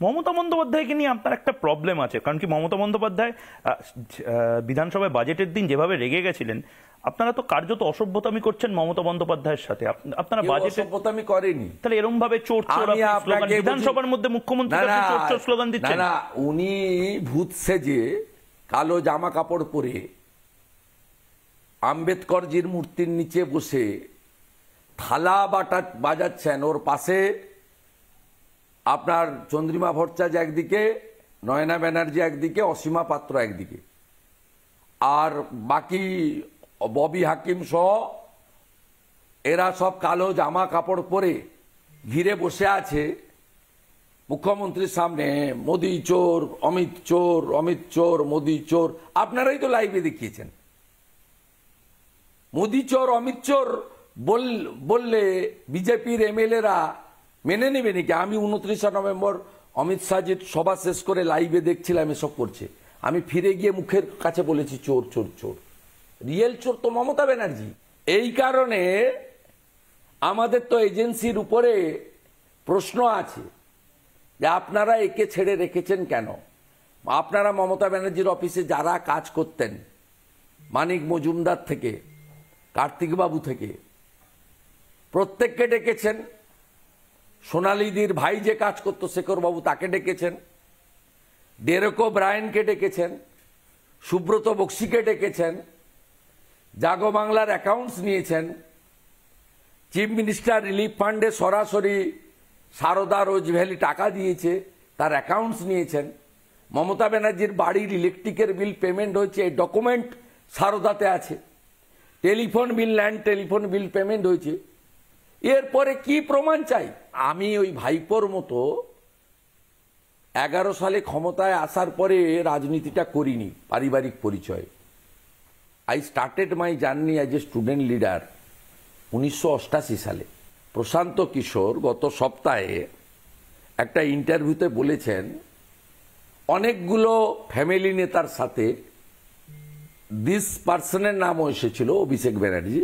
মমতা বন্দ্যোপাধ্যায়কে নিয়ে আপনার একটা প্রবলেম আছে, কারণ কি মমতা বন্দ্যোপাধ্যায় বিধানসভায় বাজেটের দিন যেভাবে রেগে গেছিলেন, আপনারা তো কার্যত অসভ্যতামি করছেন মমতা বন্দ্যোপাধ্যায়ের সাথে। আপনারা বাজেটে অসভ্যতামি করেনি, তাহলে এরকম ভাবে চোর চোর স্লোগান বিধানসভার মধ্যে মুখ্যমন্ত্রী চোর চোর স্লোগান দিচ্ছেন। না, উনি ভূত সেজে কালো জামা কাপড় পরে আম্বেদকরজির মূর্তির নিচে বসে থালা বাজাচ্ছেন। ওর পাশে আপনার চন্দ্রিমা ভট্টাচার্য একদিকে, নয়না ব্যানার্জি একদিকে, অসীমা পাত্র একদিকে, আর বাকি ববি হাকিম সহ এরা সব কালো জামা কাপড় পরে ঘিরে বসে আছে মুখ্যমন্ত্রীর সামনে। মোদি চোর, অমিত চোর, অমিত চোর, মোদি চোর। আপনারাই তো লাইভে দেখিয়েছেন। মোদি চোর, অমিত চোর বললে বিজেপির এমএলএরা মেনে নেবে নাকি? আমি 29 নভেম্বর অমিত শাহজির সভা শেষ করে লাইভে দেখছিলাম এসব করছে। আমি ফিরে গিয়ে মুখের কাছে বলেছি চোর চোর চোর। রিয়েল চোর তো মমতা ব্যানার্জি। এই কারণে আমাদের তো এজেন্সির উপরে প্রশ্ন আছে যে আপনারা একে ছেড়ে রেখেছেন কেন? আপনারা মমতা ব্যানার্জির অফিসে যারা কাজ করতেন, মানিক মজুমদার থেকে কার্তিক বাবু থেকে প্রত্যেককে ডেকেছেন। সোনালিদির ভাই যে কাজ করতো শেখর বাবু তাকে ডেকেছেন, ডেরেকো ব্রায়েনকে ডেকেছেন, সুব্রত বক্সিকে ডেকেছেন, জাগো বাংলার অ্যাকাউন্টস নিয়েছেন, চিফ মিনিস্টার রিলিফ ফান্ডে সরাসরি সারদা রোজ ভ্যালি টাকা দিয়েছে, তার অ্যাকাউন্টস নিয়েছেন। মমতা ব্যানার্জির বাড়ির ইলেকট্রিকের বিল পেমেন্ট হয়েছে, এই ডকুমেন্ট সারদাতে আছে। Telephone bill, land telephone bill payment হয়েছে। এরপরে কি প্রমাণ চাই? আমি ওই ভাইপোর মতো 11 সালে ক্ষমতায় আসার পরে রাজনীতিটা করিনি, পারিবারিক পরিচয়। I started my journey as a student leader 1988 সালে। প্রশান্ত কিশোর গত সপ্তাহে একটা ইন্টারভিউতে বলেছেন অনেকগুলো ফ্যামিলি নেতার সাথে দিস পার্সনের নামও এসেছিল, অভিষেক ব্যানার্জি,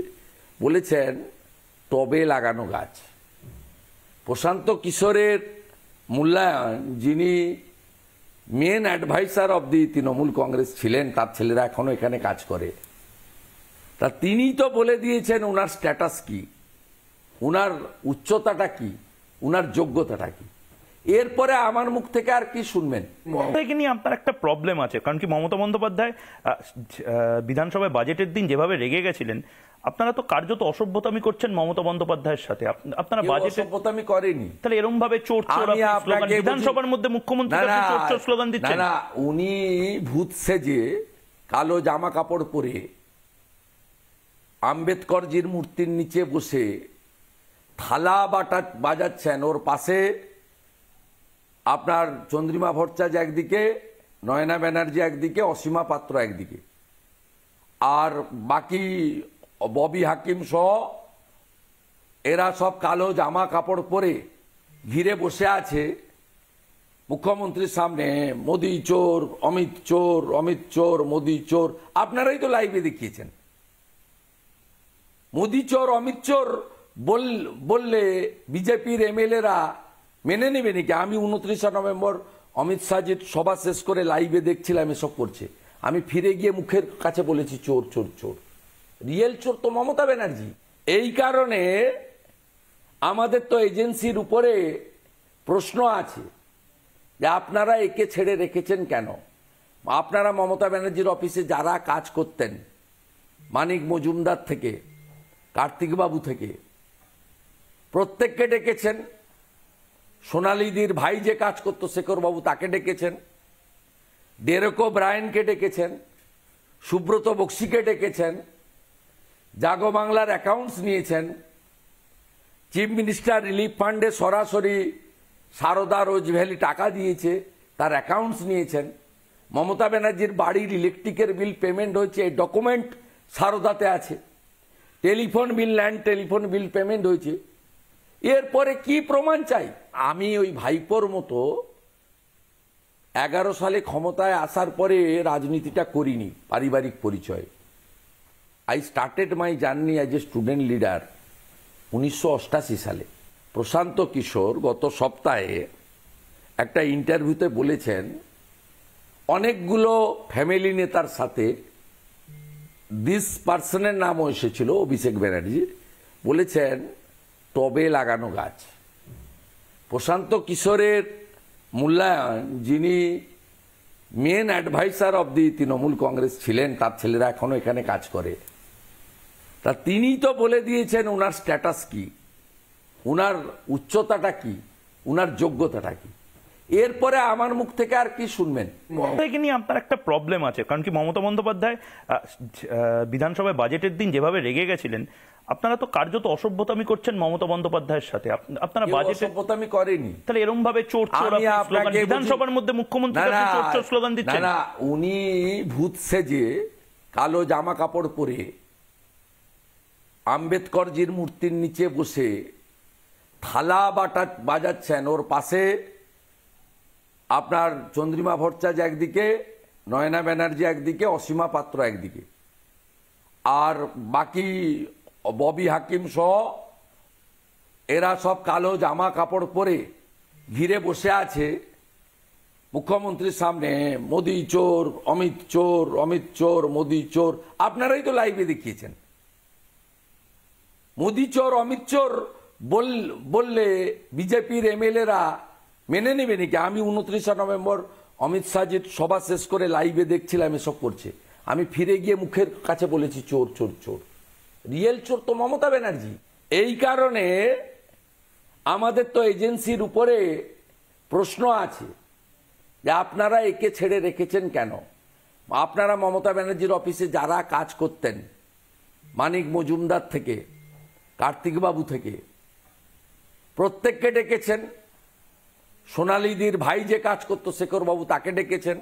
বলেছেন টবে লাগানো গাছ। প্রশান্ত কিশোরের মূল্যায়ন, যিনি main adviser of the Trinamool Congress ছিলেন, তার ছেলেরা এখনো এখানে কাজ করে, তা তিনি তো বলে দিয়েছেন উনার স্ট্যাটাস কি, উনার উচ্চতাটা কি, উনার যোগ্যতাটা কি। এরপরে আমার মুখ থেকে আর কি শুনবেন? মমতাকে নিয়ে আপনার একটা প্রবলেম আছে, কারণ কি মমতা বন্দ্যোপাধ্যায় বিধানসভায় বাজেটের দিন যেভাবে রেগে গেছিলেন, আপনারা তো কার্যত অসভ্যতামি করছেন মমতা বন্দ্যোপাধ্যায়ের সাথে। আপনারা বাজেটে অসভ্যতামি করেনি, তাহলে এরকম ভাবে চোর চোর স্লোগান বিধানসভার মধ্যে মুখ্যমন্ত্রী চোর চোর স্লোগান দিচ্ছেন। না, উনি ভূত সেজে কালো জামা কাপড় পরে আম্বেদকরজির মূর্তির নিচে বসে থালা বাজাচ্ছেন। ওর পাশে আপনার চন্দ্রিমা ভট্টাচার্য একদিকে, নয়না ব্যানার্জি একদিকে, অসীমা পাত্র একদিকে, আর বাকি ববি হাকিম সহ এরা সব কালো জামা কাপড় পরে ঘিরে বসে আছে মুখ্যমন্ত্রীর সামনে। মোদি চোর, অমিত চোর, অমিত চোর, মোদি চোর। আপনারাই তো লাইভে দেখিয়েছেন। মোদি চোর, অমিত চোর বললে বিজেপির এমএলএরা মেনে নেবে নাকি? আমি 29 নভেম্বর অমিত শাহজির সভা শেষ করে লাইভে দেখছিলাম এসব করছে। আমি ফিরে গিয়ে মুখের কাছে বলেছি চোর চোর চোর। রিয়েল চোর তো মমতা ব্যানার্জি। এই কারণে আমাদের তো এজেন্সির উপরে প্রশ্ন আছে যে আপনারা একে ছেড়ে রেখেছেন কেন? আপনারা মমতা ব্যানার্জির অফিসে যারা কাজ করতেন, মানিক মজুমদার থেকে কার্তিক বাবু থেকে প্রত্যেককে ডেকেছেন। সোনালিদির ভাই যে কাজ করতো শেখর বাবু তাকে ডেকেছেন, ডেরেকো ব্রায়েনকে ডেকেছেন, সুব্রত বক্সিকে ডেকেছেন, জাগো বাংলার অ্যাকাউন্টস নিয়েছেন, চিফ মিনিস্টার রিলিফ ফান্ডে সরাসরি সারদা রোজ ভ্যালি টাকা দিয়েছে, তার অ্যাকাউন্টস নিয়েছেন। মমতা ব্যানার্জির বাড়ির ইলেকট্রিকের বিল পেমেন্ট হয়েছে, এই ডকুমেন্ট সারদাতে আছে। Telephone bill, land telephone bill payment হয়েছে। এরপরে কি প্রমাণ চাই? আমি ওই ভাইপোর মতো 11 সালে ক্ষমতায় আসার পরে রাজনীতিটা করিনি, পারিবারিক পরিচয়। I started my journey as a student leader 1988 সালে। প্রশান্ত কিশোর গত সপ্তাহে একটা ইন্টারভিউতে বলেছেন অনেকগুলো ফ্যামিলি নেতার সাথে দিস পার্সনের নামও এসেছিল, অভিষেক ব্যানার্জি বলেছেন টবে লাগানো গাছ। প্রশান্ত কিশোরের মূল্যায়ন, যিনি main adviser of the Trinamool Congress ছিলেন, তার ছেলেরা এখনো এখানে কাজ করে, তা তিনি তো বলে দিয়েছেন উনার স্ট্যাটাস কি, উনার উচ্চতাটা কি, উনার যোগ্যতাটা কি। এরপরে আমার মুখ থেকে আর কি শুনবেন? একে নিয়ে আপনার একটা প্রবলেম আছে, কারণ কি মমতা বন্দ্যোপাধ্যায় বিধানসভায় বাজেটের দিন যেভাবে রেগে গেছিলেন, আপনারা তো কার্যত অসভ্যতামি করছেন মমতা বন্দ্যোপাধ্যায়ের সাথে। আপনারা বাজেটে অসভ্যতামি করেনি, তাহলে এরকম ভাবে চোর চোর স্লোগান বিধানসভার মধ্যে মুখ্যমন্ত্রী চোর চোর স্লোগান দিচ্ছেন। না, উনি ভূত সেজে কালো জামা কাপড় পরে আম্বেদকরজির মূর্তির নিচে বসে থালা বাজাচ্ছেন। ওর পাশে আপনার চন্দ্রিমা ভট্টাচার্য একদিকে, নয়না ব্যানার্জি একদিকে, অসীমা পাত্র একদিকে, আর বাকি ববি হাকিম সহ এরা সব কালো জামা কাপড় পরে ঘিরে বসে আছে মুখ্যমন্ত্রীর সামনে। মোদি চোর, অমিত চোর, অমিত চোর, মোদি চোর। আপনারাই তো লাইভে দেখিয়েছেন। মোদি চোর, অমিত চোর বললে বিজেপির এমএলএরা মেনে নেবে নাকি? আমি 29 নভেম্বর অমিত শাহজির সভা শেষ করে লাইভে দেখছিলাম এসব করছে, আমি ফিরে গিয়ে মুখের কাছে বলেছি চোর চোর চোর। রিয়েল চোর তো মমতা ব্যানার্জি। এই কারণে আমাদের তো এজেন্সির উপরে প্রশ্ন আছে যে আপনারা একে ছেড়ে রেখেছেন কেন? আপনারা মমতা ব্যানার্জির অফিসে যারা কাজ করতেন, মানিক মজুমদার থেকে কার্তিক বাবু থেকে প্রত্যেককে ডেকেছেন। সোনালিদির ভাই যে কাজ করতো শেখর বাবু, তাকে ডেকেছেন।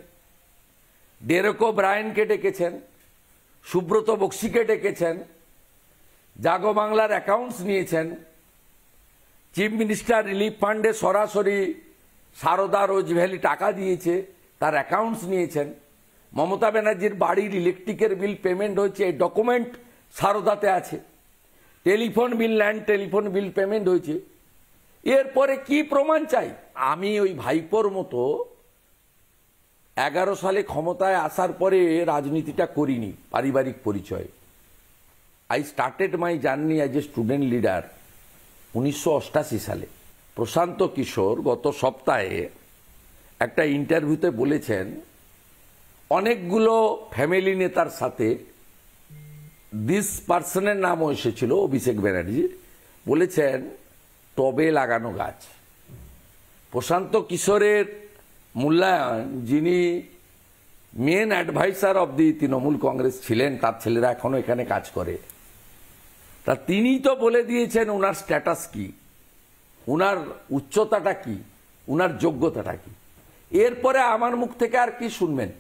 ডেরেকো ব্রায়েনকে ডেকেছেন, সুব্রত বক্সিকে ডেকেছেন, জাগো বাংলার অ্যাকাউন্টস নিয়েছেন, চিফ মিনিস্টার রিলিফ ফান্ডে সরাসরি সারদা রোজ ভ্যালি টাকা দিয়েছে, তার অ্যাকাউন্টস নিয়েছেন। মমতা ব্যানার্জির বাড়ির ইলেকট্রিকের বিল পেমেন্ট হয়েছে, এই ডকুমেন্ট সারদাতে আছে। Telephone bill, land telephone bill payment হয়েছে। এরপরে কি প্রমাণ চাই? আমি ওই ভাইপোর মতো 11 সালে ক্ষমতায় আসার পরে রাজনীতিটা করিনি, পারিবারিক পরিচয়। I started my journey as a student leader 1988 সালে। প্রশান্ত কিশোর গত সপ্তাহে একটা ইন্টারভিউতে বলেছেন অনেকগুলো ফ্যামিলি নেতার সাথে দিস পার্সনের নামও এসেছিল, অভিষেক ব্যানার্জি বলেছেন টবে লাগানো গাছ। প্রশান্ত কিশোরের মূল্যায়ন, যিনি main adviser of the Trinamool Congress ছিলেন, তার ছেলেরা এখনো এখানে কাজ করে, তা তিনি তো বলে দিয়েছেন উনার স্ট্যাটাস কি, উনার উচ্চতাটা কি, উনার যোগ্যতাটা কি। এরপরে আমার মুখ থেকে আর কি শুনবেন?